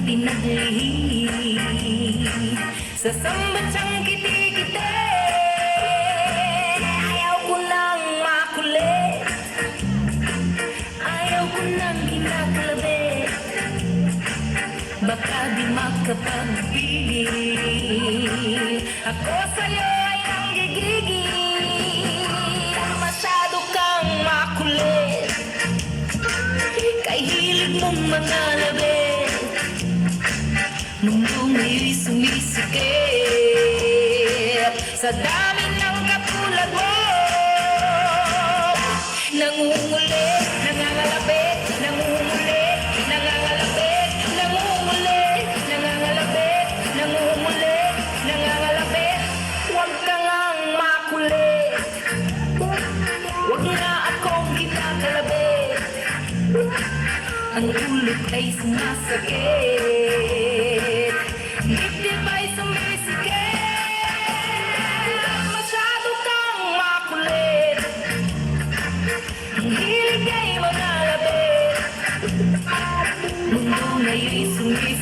pinaglihim sa sambatsang kiti-kiti. Ayaw ko nang makulit, ayaw ko nang kinakalabi, baka di makapagpigil. Ako sa'yo ay ang gigigil. Masyado kang makulit, kay hilig mong mga labi. Mundo ngayon'y sumisikip sa dami ng katulad mo. Nangungulit, nangangalapit, nangungulit, nangangalapit, nangungulit, nangangalapit, nangungulit, nangangalapit. Huwag ka ngang makulit, huwag nga akong kinakalabit. Ang ulo ay sumasakit, dibdib ay sumisikip. Masyado kang makulit, ang hilig ay manalabit. Mundo ngayon'y sumisikip